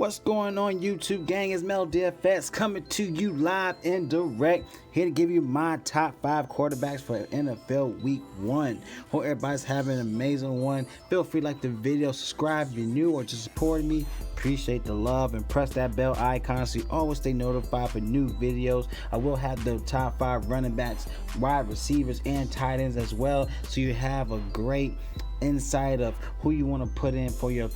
What's going on, YouTube gang? It's Mel DFS coming to you live and direct, here to give you my top 5 quarterbacks for NFL Week 1. Hope everybody's having an amazing one. Feel free to like the video, subscribe if you're new or just supporting me. Appreciate the love, and press that bell icon so you always stay notified for new videos. I will have the top 5 running backs, wide receivers, and tight ends as well, so you have a great insight of who you want to put in for your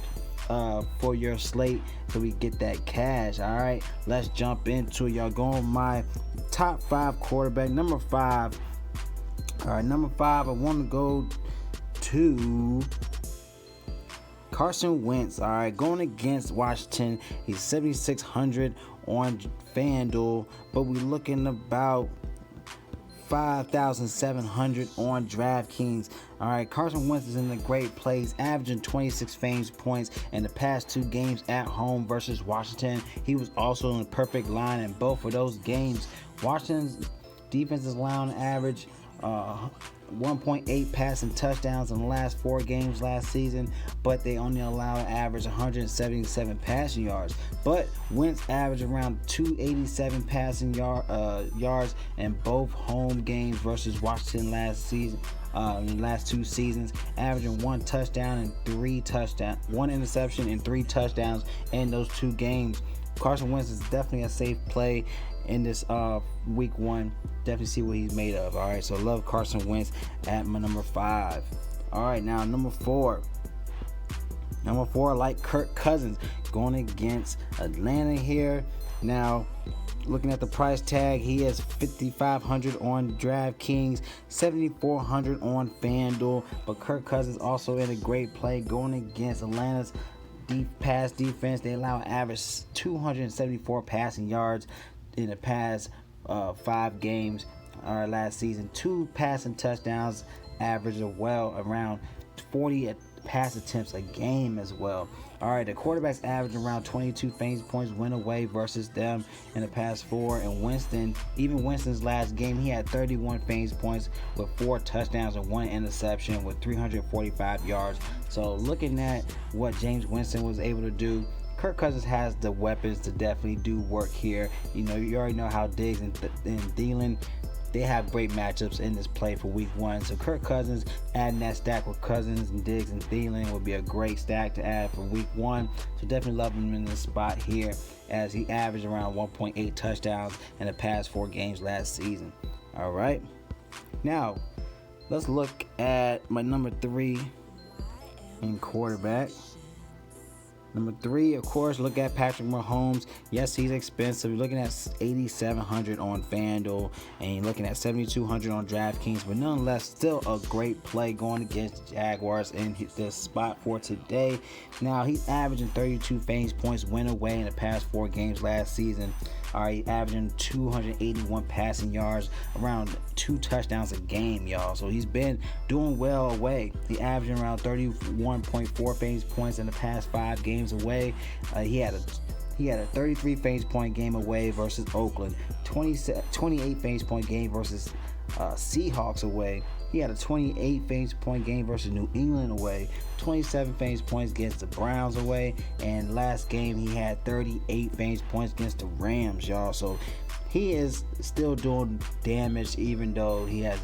slate, so we get that cash. All right, let's jump into it, y'all. Going my top 5 quarterback. Number 5. All right, number 5, I want to go to Carson Wentz. All right, going against Washington. He's 7,600 on FanDuel, but we're looking about 5,700 on DraftKings. All right, Carson Wentz is in a great place, averaging 26 fantasy points in the past 2 games at home versus Washington. He was also in a perfect line in both of those games. Washington's defense is allowing an average 1.8 passing touchdowns in the last 4 games last season, but they only allow an average 177 passing yards. But Wentz averaged around 287 passing yards in both home games versus Washington last season. In the last 2 seasons, averaging 1 interception and 3 touchdowns in those 2 games. Carson Wentz is definitely a safe play in this week 1. Definitely see what he's made of. All right, so love Carson Wentz at my number 5. All right, now number 4. Number 4, I like Kirk Cousins going against Atlanta here. Now, looking at the price tag, he has 5,500 on DraftKings, 7,400 on FanDuel. But Kirk Cousins also in a great play going against Atlanta's pass defense. They allow an average 274 passing yards in the past 5 games last season. 2 passing touchdowns, average as well, around 40 pass attempts a game as well. All right, the quarterbacks average around 22 fantasy points win away versus them in the past 4. And Winston's last game, he had 31 fantasy points with 4 touchdowns and 1 interception with 345 yards. So looking at what James Winston was able to do, Kirk Cousins has the weapons to definitely do work here. You already know how Diggs and Thielen, they have great matchups in this play for week 1. So Kirk Cousins, adding that stack with Cousins and Diggs and Thielen would be a great stack to add for week 1. So definitely love him in this spot here, as he averaged around 1.8 touchdowns in the past 4 games last season. All right, now let's look at my number 3 in quarterback. Number 3, of course, look at Patrick Mahomes. Yes, he's expensive. You're looking at 8,700 on FanDuel, and you're looking at 7,200 on DraftKings. But nonetheless, still a great play going against the Jaguars in this spot for today. Now, he's averaging 32 fantasy points win away in the past 4 games last season. All right, averaging 281 passing yards, around 2 touchdowns a game, y'all. So he's been doing well away. He averaging around 31.4 fantasy points in the past 5 games away. He had a 33 fantasy point game away versus Oakland, 28 fantasy point game versus Seahawks away. He had a 28 fantasy point game versus New England away, 27 fantasy points against the Browns away, and last game he had 38 fantasy points against the Rams, y'all. So he is still doing damage, even though he has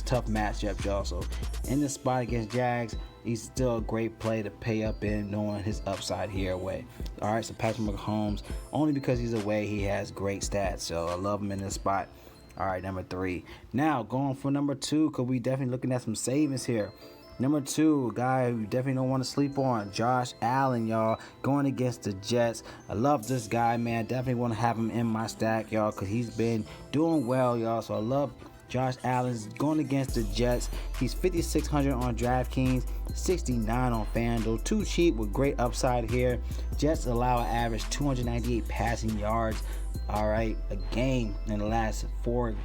tough matchups, y'all. So in this spot against Jags, he's still a great play to pay up in, knowing his upside here away. All right, so Patrick Mahomes, only because he's away, he has great stats. So I love him in this spot. All right, number 3. Now going for number 2, because we definitely looking at some savings here. Number 2, a guy you definitely don't want to sleep on, Josh Allen, y'all, going against the Jets. I love this guy, man. Definitely want to have him in my stack, y'all, because he's been doing well, y'all. So I love Josh Allen's going against the Jets. He's 5,600 on DraftKings, 69 on FanDuel. Too cheap with great upside here. Jets allow an average 298 passing yards, all right, a game in the last 4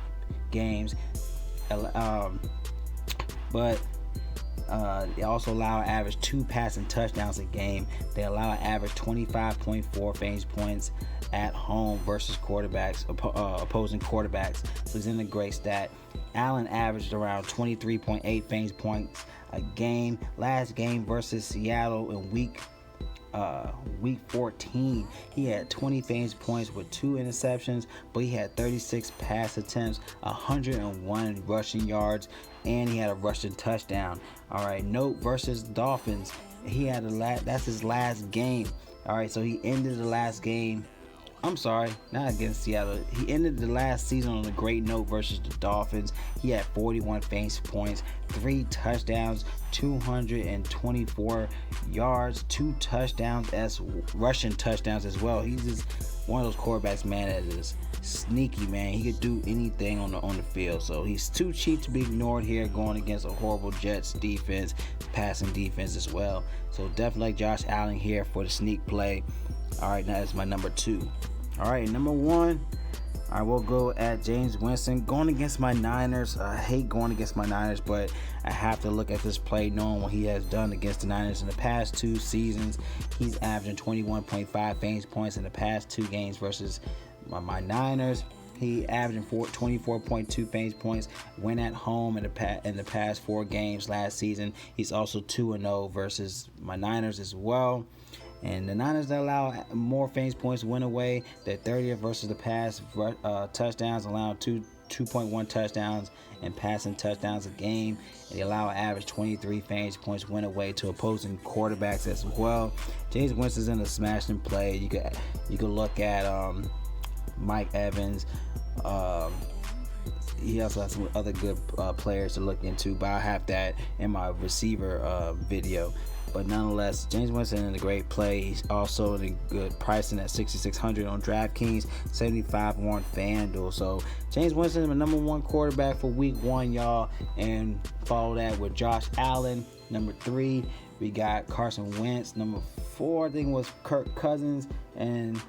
games. But they also allow an average 2 passing touchdowns a game. They allow an average 25.4 fantasy points at home versus opposing quarterbacks. So he's in a great stat. Allen averaged around 23.8 fantasy points a game last game versus Seattle in week week 14. He had 20 fantasy points with 2 interceptions, but he had 36 pass attempts, 101 rushing yards, and he had a rushing touchdown. All right, note versus Dolphins. He had that's his last game. All right, so he ended the last game. I'm sorry, not against Seattle. He ended the last season on a great note versus the Dolphins. He had 41 fantasy points, 3 touchdowns, 224 yards, 2 touchdowns as rushing touchdowns as well. He's just one of those quarterbacks, man, that is sneaky, man. He could do anything on the field. So he's too cheap to be ignored here, going against a horrible Jets defense, passing defense as well. So definitely like Josh Allen here for the sneak play. All right, now that's my number 2. All right, number 1. I will go at James Winston going against my Niners. I hate going against my Niners, but I have to look at this play knowing what he has done against the Niners in the past 2 seasons. He's averaging 21.5 fantasy points in the past 2 games versus my Niners. He averaging 24.2 fantasy points when at home in the past 4 games last season. He's also 2-0 versus my Niners as well. And the Niners that allow more fantasy points win away. They're 30th versus the pass touchdowns, allowing 2.1 touchdowns and passing touchdowns a game. And they allow an average 23 fantasy points win away to opposing quarterbacks as well. James Winston's in a smashing play. You could look at Mike Evans. He also has some other good players to look into, but I have that in my receiver video. But nonetheless, James Winston in a great play. He's also in a good pricing at 6,600 on DraftKings, 75 on FanDuel. So James Winston is my number 1 quarterback for week 1, y'all. And follow that with Josh Allen. Number 3, we got Carson Wentz. Number 4, I think, was Kirk Cousins. And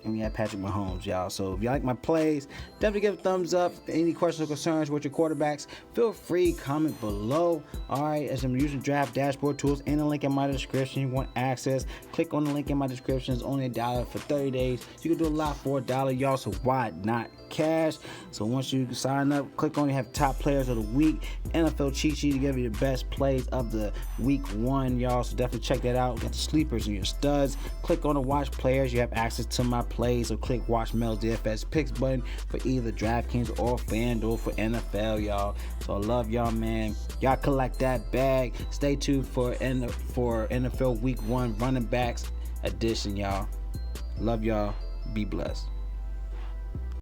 we have Patrick Mahomes, y'all. So if you like my plays, definitely give a thumbs up. Any questions or concerns with your quarterbacks, feel free to comment below. All right, as I'm using draft dashboard tools and the link in my description, you want access, click on the link in my description. It's only $1 for 30 days. You can do a lot for $1, y'all, so why not cash? So once you sign up, click on, you have top players of the week, NFL cheat sheet to give you the best plays of the week 1, y'all. So definitely check that out. Got the sleepers and your studs. Click on the watch players. You have access to my plays. So click watch Mel's DFS picks button for either DraftKings or FanDuel for NFL, y'all. So I love y'all, man. Y'all collect that bag. Stay tuned for NFL week 1 running backs edition, y'all. Love y'all. Be blessed.